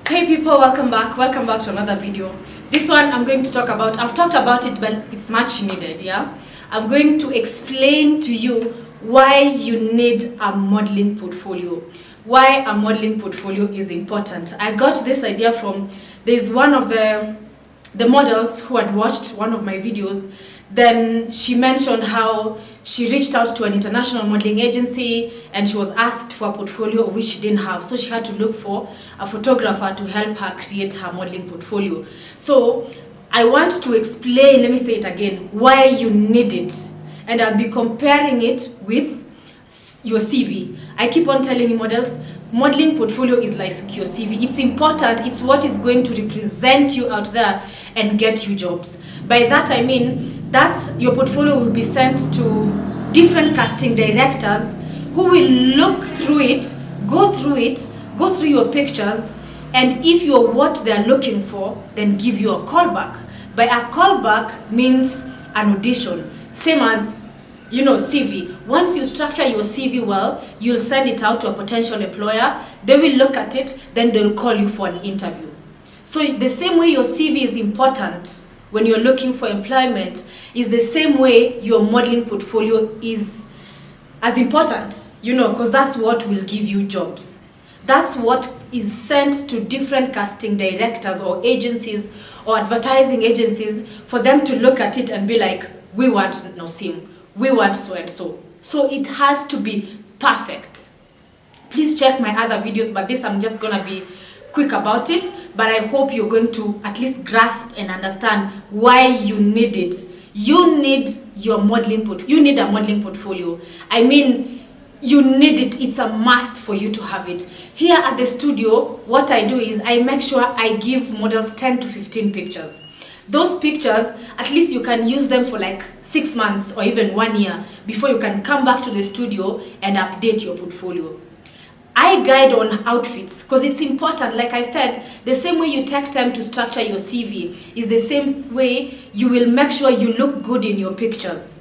Hey people, welcome back to another video. This one I'm going to talk about, I've talked about it but it's much needed. I'm going to explain to you why you need a modeling portfolio, why a modeling portfolio is important. I got this idea from, there's one of the models who had watched one of my videos. Then she mentioned how she reached out to an international modeling agency and she was asked for a portfolio of which she didn't have. So she had to look for a photographer to help her create her modeling portfolio. So I want to explain, let me say it again, why you need it. And I'll be comparing it with your CV. I keep on telling you models, modeling portfolio is like your CV. It's important. It's what is going to represent you out there and get you jobs. By that I mean that your portfolio will be sent to different casting directors who will look through it, go through your pictures, and if you're what they're looking for, then give you a callback. By a callback means an audition, same as CV. Once you structure your CV well, you'll send it out to a potential employer. They will look at it, then they'll call you for an interview. So the same way your CV is important when you're looking for employment is the same way your modeling portfolio is as important, because that's what will give you jobs. That's what is sent to different casting directors or agencies or advertising agencies for them to look at it and be like, we want Nosim, we want so and so. So it has to be perfect. Please check my other videos, but this I'm just gonna be quick about it, but I hope you're going to at least grasp and understand why you need it. You need your modeling you need a modeling portfolio. I mean, you need it. It's a must for you to have it. Here at the studio, what I do is I make sure I give models 10 to 15 pictures. Those pictures, at least you can use them for like 6 months or even 1 year before you can come back to the studio and update your portfolio. I guide on outfits because it's important. Like I said, the same way you take time to structure your CV is the same way you will make sure you look good in your pictures.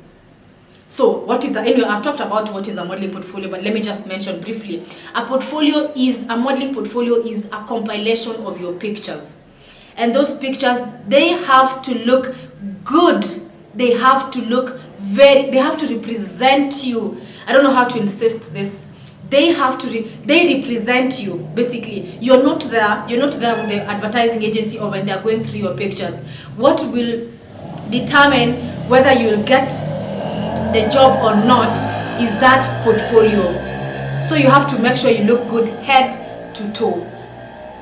So anyway, I've talked about what is a modeling portfolio, but let me just mention briefly. A modeling portfolio is a compilation of your pictures. And those pictures, they have to look good. They have to represent you. I don't know how to insist this. They represent you. Basically, you're not there with the advertising agency or when they're going through your pictures. What will determine whether you'll get the job or not is that portfolio. So you have to make sure you look good head to toe.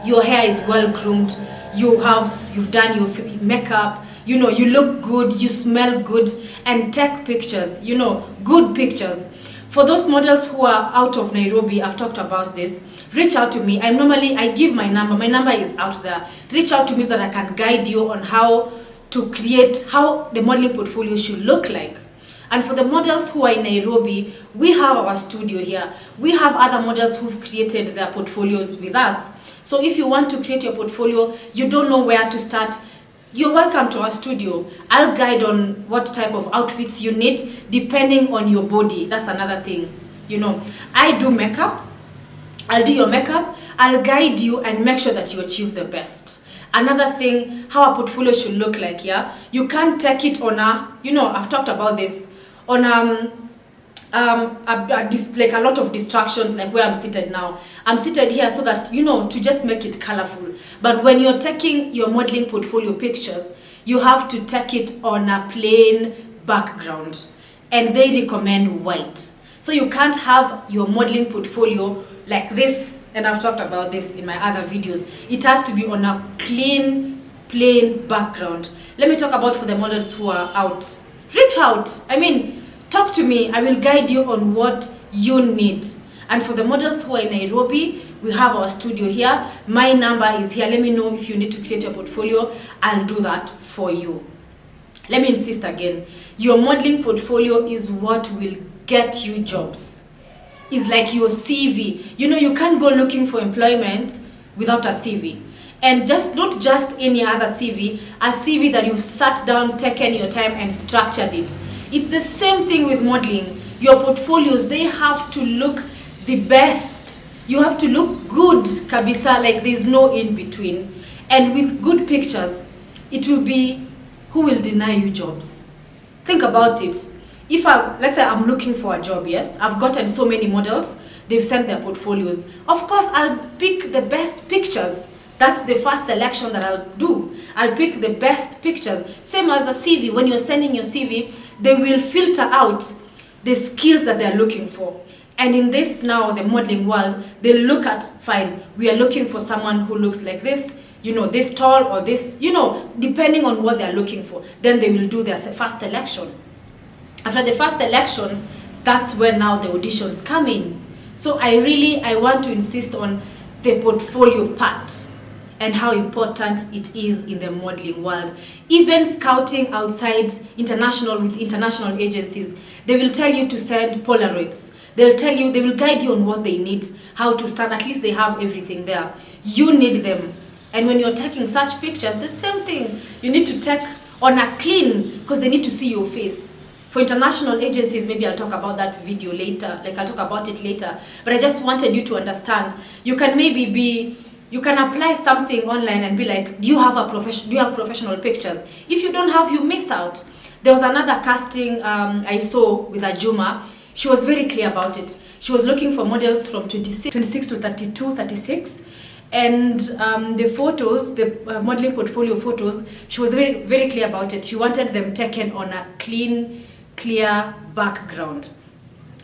Your hair is well groomed. You've done your makeup. You look good. You smell good, and take pictures. Good pictures. For those models who are out of Nairobi, I've talked about this. Reach out to me. I give my number. My number is out there. Reach out to me so that I can guide you on how the modeling portfolio should look like. And for the models who are in Nairobi, we have our studio here. We have other models who've created their portfolios with us. So if you want to create your portfolio, you don't know where to start, you're welcome to our studio. I'll guide on what type of outfits you need depending on your body. That's another thing. I do makeup. I'll do your makeup. I'll guide you and make sure that you achieve the best. Another thing, how a portfolio should look like, you can't take it on I've talked about this, on like a lot of distractions, like where I'm seated now. I'm seated here so that, to just make it colorful. But when you're taking your modeling portfolio pictures, you have to take it on a plain background. And they recommend white. So you can't have your modeling portfolio like this, and I've talked about this in my other videos. It has to be on a clean, plain background. Let me talk about for the models who are out. Reach out. Talk to me. I will guide you on what you need. And for the models who are in Nairobi, we have our studio here. My number is here. Let me know if you need to create your portfolio. I'll do that for you. Let me insist again. Your modeling portfolio is what will get you jobs. It's like your CV. You can't go looking for employment without a CV. And not just any other CV, a CV that you've sat down, taken your time and structured it. It's the same thing with modeling. Your portfolios, they have to look the best. You have to look good kabisa, like there's no in between. And with good pictures, it will be, who will deny you jobs? Think about it. If let's say I'm looking for a job, yes, I've gotten so many models, they've sent their portfolios. Of course, I'll pick the best pictures. That's the first selection that I'll do. I'll pick the best pictures. Same as a CV. When you're sending your CV, they will filter out the skills that they're looking for. And in this now, the modeling world, they look at, fine, we are looking for someone who looks like this, this tall or this, depending on what they're looking for. Then they will do their first selection. After the first selection, that's where now the auditions come in. So I want to insist on the portfolio part and how important it is in the modeling world. Even scouting outside with international agencies, they will tell you to send Polaroids. They will guide you on what they need, how to start. At least they have everything there. You need them. And when you're taking such pictures, the same thing. You need to take on a clean, because they need to see your face. For international agencies, maybe I'll talk about that video later, I'll talk about it later. But I just wanted you to understand, you can apply something online and be like, do you have professional pictures? If you don't have, you miss out. There was another casting I saw with Ajuma. She was very clear about it. She was looking for models from 26 to 32, 36. And the photos, the modeling portfolio photos, she was very, very clear about it. She wanted them taken on a clean, clear background.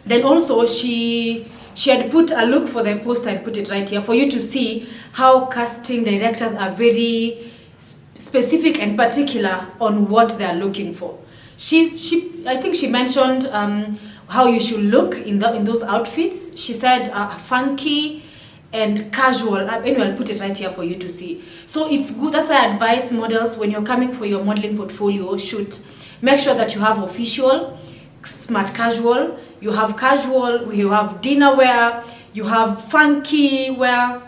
Then also she had put a look for the poster and put it right here for you to see how casting directors are very specific and particular on what they are looking for. I think she mentioned how you should look in those outfits. She said funky and casual. Anyway, I'll put it right here for you to see. So it's good. That's why I advise models, when you're coming for your modeling portfolio shoot, make sure that you have official, smart casual, you have dinner wear, you have funky wear,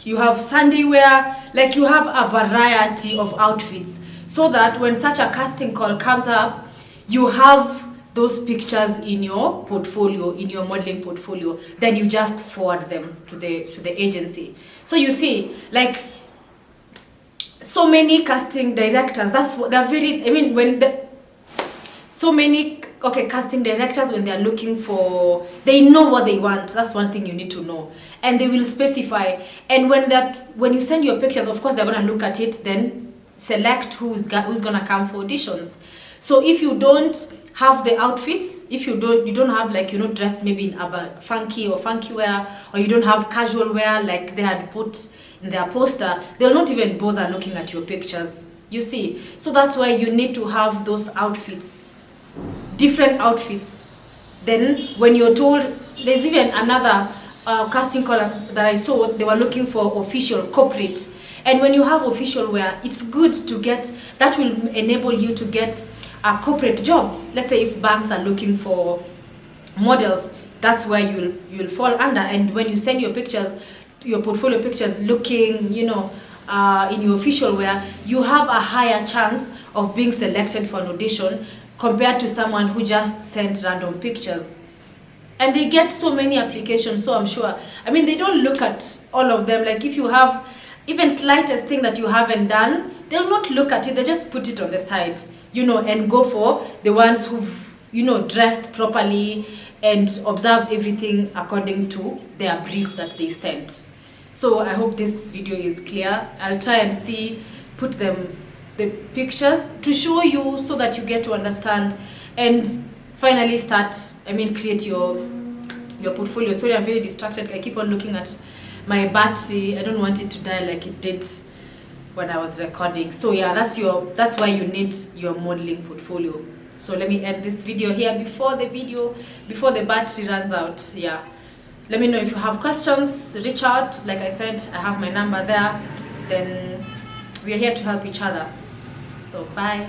you have Sunday wear, like you have a variety of outfits, so that when such a casting call comes up, you have those pictures in your portfolio, in your modeling portfolio. Then you just forward them to the agency. So you see, like, so many casting directors, casting directors, when they're looking for, they know what they want. That's one thing you need to know. And they will specify. And when you send your pictures, of course, they're going to look at it, then select who's going to come for auditions. So if you don't have the outfits, if you don't have, like, dressed maybe in funky wear, or you don't have casual wear like they had put in their poster, they'll not even bother looking at your pictures, you see. So that's why you need to have those outfits, different outfits. Then when you're told, there's even another casting call that I saw, they were looking for official corporate. And when you have official wear, it's good to get, that will enable you to get corporate jobs. Let's say if banks are looking for models, that's where you'll fall under. And when you send your pictures, your portfolio pictures looking, in your official wear, you have a higher chance of being selected for an audition compared to someone who just sent random pictures. And they get so many applications, so I'm sure. They don't look at all of them. Like, if you have even slightest thing that you haven't done, they'll not look at it. They just put it on the side, and go for the ones who've, dressed properly and observed everything according to their brief that they sent. So I hope this video is clear. I'll try and put the pictures to show you so that you get to understand and finally create your portfolio. Sorry, I'm very distracted. I keep on looking at my battery. I don't want it to die like it did when I was recording. So yeah, that's why you need your modeling portfolio. So let me end this video here before the battery runs out. Yeah, let me know if you have questions. Reach out. Like I said, I have my number there. Then we are here to help each other. So bye.